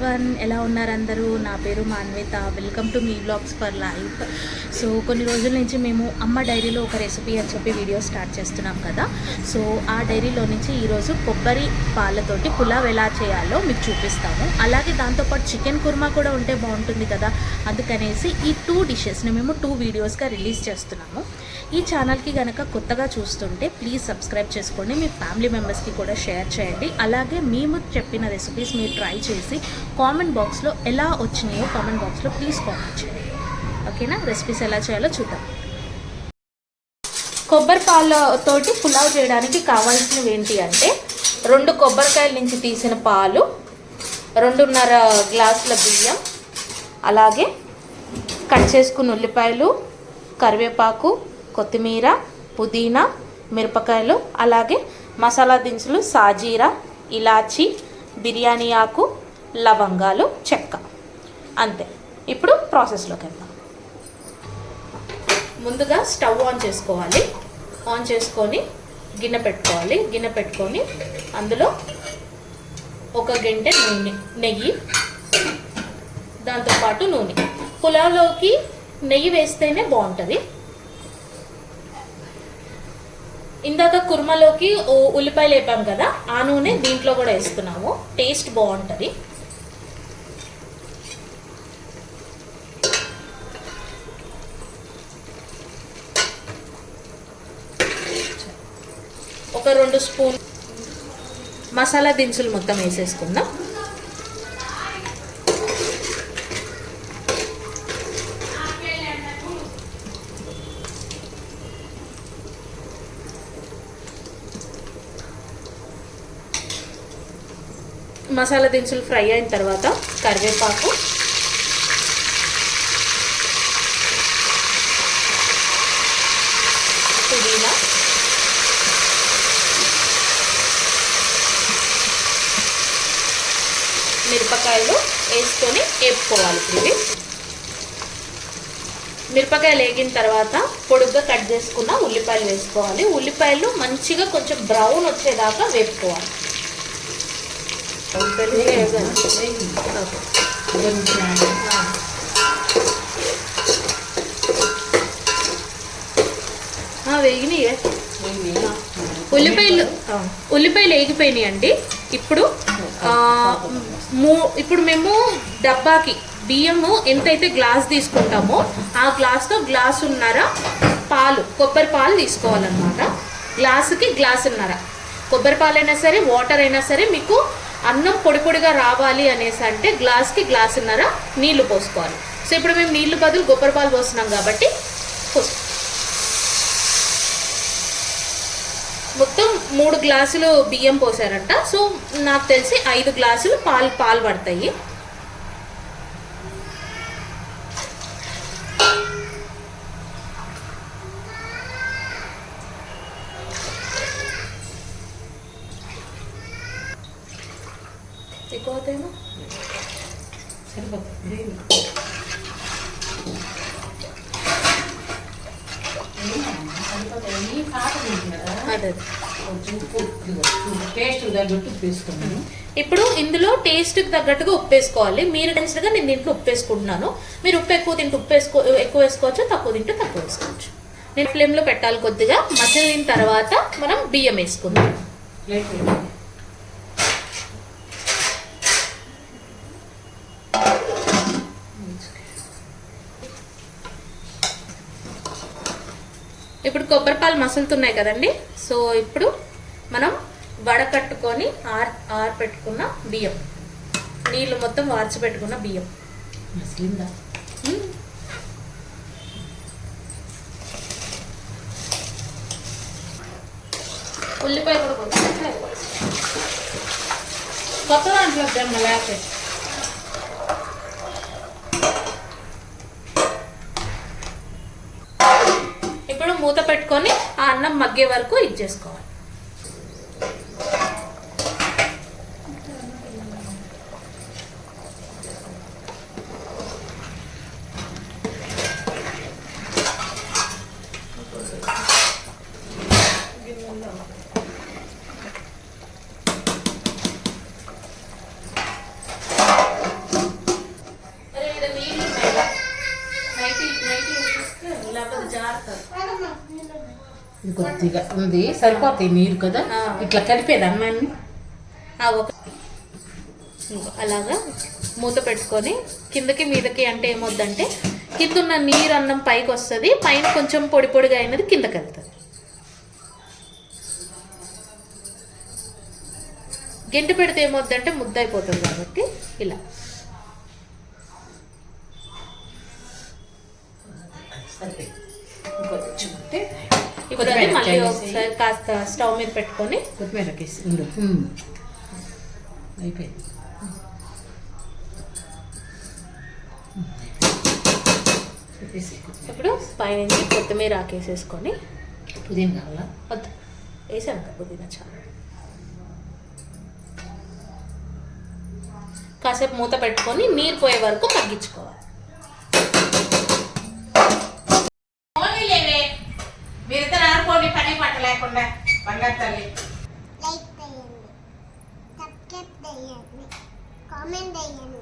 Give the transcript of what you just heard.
Everyone, ఎలా ఉన్నారు అందరూ? నా పేరు Manvitha. Welcome to me vlogs for life. So కొన్ని రోజుల నుంచి మేము అమ్మ డైరీలో ఒక రెసిపీ అని చెప్పి వీడియో స్టార్ట్ చేస్తున్నాం కదా. సో ఆ డైరీలో నుంచి ఈరోజు కొబ్బరి పాలతోటి పులావ్ ఎలా చేయాలో మీకు చూపిస్తాము. అలాగే దాంతోపాటు చికెన్ కుర్మా కూడా ఉంటే బాగుంటుంది కదా, అందుకనేసి ఈ 2 డిషెస్ని మేము 2 వీడియోస్గా రిలీజ్ చేస్తున్నాము. ఈ ఛానల్కి కనుక కొత్తగా చూస్తుంటే ప్లీజ్ సబ్స్క్రైబ్ చేసుకోండి, మీ ఫ్యామిలీ మెంబర్స్కి కూడా షేర్ చేయండి. అలాగే మేము చెప్పిన రెసిపీస్ మీరు ట్రై చేసి కామెంట్ బాక్స్లో ఎలా వచ్చినాయో కామెంట్ బాక్స్లో ప్లీజ్ కామెంట్ చేయండి. ఓకేనా? రెసిపీస్ ఎలా చేయాలో చూద్దాం. కొబ్బరి పాలతోటి పులావ్ చేయడానికి కావాల్సినవి ఏంటి అంటే 2 కొబ్బరికాయల నుంచి తీసిన పాలు, 2.5 గ్లాసుల బియ్యం, అలాగే కట్ చేసుకున్న ఉల్లిపాయలు, కరివేపాకు, కొత్తిమీర, పుదీనా, మిరపకాయలు, అలాగే మసాలా దినుసులు సాజీరా, ఇలాచి, బిర్యానీ ఆకు, లవంగాలు, చెక్క. అంతే. ఇప్పుడు ప్రాసెస్లోకి వెళ్దాం. ముందుగా స్టవ్ ఆన్ చేసుకోవాలి. ఆన్ చేసుకొని గిన్నె పెట్టుకోవాలి. గిన్నె పెట్టుకొని అందులో 1 గంటె నెయ్యి, దాంతోపాటు నూనె. పులావ్లోకి నెయ్యి వేస్తేనే బాగుంటుంది. ఇందాక కుర్మలోకి ఉల్లిపాయలు వేపాం కదా, ఆ నూనె దీంట్లో కూడా వేస్తున్నాము. టేస్ట్ బాగుంటుంది. ఒక 2 స్పూన్ మసాలా దినుసులు మొత్తం వేసేసుకుందాం. మసాలా దినుసులు ఫ్రై అయిన తర్వాత కరివేపాకు, పుదీనా, మిరపకాయలు వేసుకొని వేపుకోవాలి. ఇవి మిరపకాయలు వేగిన తర్వాత పొడుగ్గా కట్ చేసుకున్న ఉల్లిపాయలు వేసుకోవాలి. ఉల్లిపాయలు మంచిగా కొంచెం బ్రౌన్ వచ్చేదాకా వేపుకోవాలి. వేగినాయి. ఉల్లిపాయలు వేగిపోయినాయి అండి. ఇప్పుడు మేము డబ్బాకి బియ్యము ఎంతైతే గ్లాస్ తీసుకుంటామో ఆ గ్లాస్తో గ్లాసున్నర పాలు, కొబ్బరి పాలు తీసుకోవాలన్నమాట. గ్లాసుకి గ్లాసున్నర కొబ్బరి పాలైనా సరే, వాటర్ అయినా సరే, మీకు అన్నం పొడి పొడిగా రావాలి అనేసి అంటే గ్లాస్కి గ్లాసున్నర నీళ్లు పోసుకోవాలి. సో ఇప్పుడు మేము నీళ్లు బదులు కొబ్బరి పాలు పోస్తున్నాం కాబట్టి మొత్తం 3 గ్లాసులు బియ్యం పోసారంట. సో నాకు తెలిసి 5 గ్లాసులు పాలు పడతాయి. ఎక్కువ అవుతాయేమో, సరిపోతుంది. ఇప్పుడు ఇందులో టేస్ట్కి తగ్గట్టుగా ఉప్పు వేసుకోవాలి. మీరు తెలిసినగా నేను దీంట్లో ఉప్పు వేసుకుంటున్నాను. మీరు ఉప్పు ఎక్కువ తింటే ఎక్కువ వేసుకోవచ్చు, తక్కువ తింటే తక్కువ వేసుకోవచ్చు. నేను ఫ్లేమ్లో పెట్టాలి. కొద్దిగా మసిలిన తర్వాత మనం బియ్యం వేసుకుందాం. ఇప్పుడు కొబ్బరిపాలు మసులుతున్నాయి కదండి. సో ఇప్పుడు మనం వడకట్టుకొని ఆరపెట్టుకున్న బియ్యం, నీళ్ళు మొత్తం వార్చిపెట్టుకున్న బియ్యం మసిలిందా, ఉల్లిపాయ కూడా కొత్త దాంట్లో లేకపోతే మూత పెట్టుకొని ఆ అన్నం మగ్గే వరకు ఇచ్చేసుకోవాలి. ఇది కొద్దిగా ఉంది, సరిపోతాయి నీరు కదా. ఇట్లా కలిపేది అన్నాన్ని. ఒక అలాగా మూత పెట్టుకొని కిందకి మీదకి అంటే ఏమొద్దంటే కింద ఉన్న నీరు అన్నం పైకి వస్తుంది, పైన కొంచెం పొడి పొడిగా అయినది కిందకి వెళ్తుంది. గెంటి పెడితే ఏమొద్దంటే ముద్ద అయిపోతుంది కాబట్టి ఇలా. ఇప్పుడు అది మళ్ళీ ఒకసారి కాస్త స్టవ్ మీద పెట్టుకొని కొత్తిమీర అయిపోయింది. ఇప్పుడు పైనుంచి కొత్తిమీర ఆకేసేసుకొని పుదీనా కావాలా? వద్దు, వేసాను కదా పుదీనా చాలా. కాసేపు మూత పెట్టుకొని నీరు పోయే వరకు తగ్గించుకోవాలి. మీరిద్దరు ఆడుకోండి, పని పట్ట లేకుండా. బంగారు తల్లి లైక్ చేయండి, సబ్స్క్రైబ్ చేయండి, కామెంట్ చేయండి.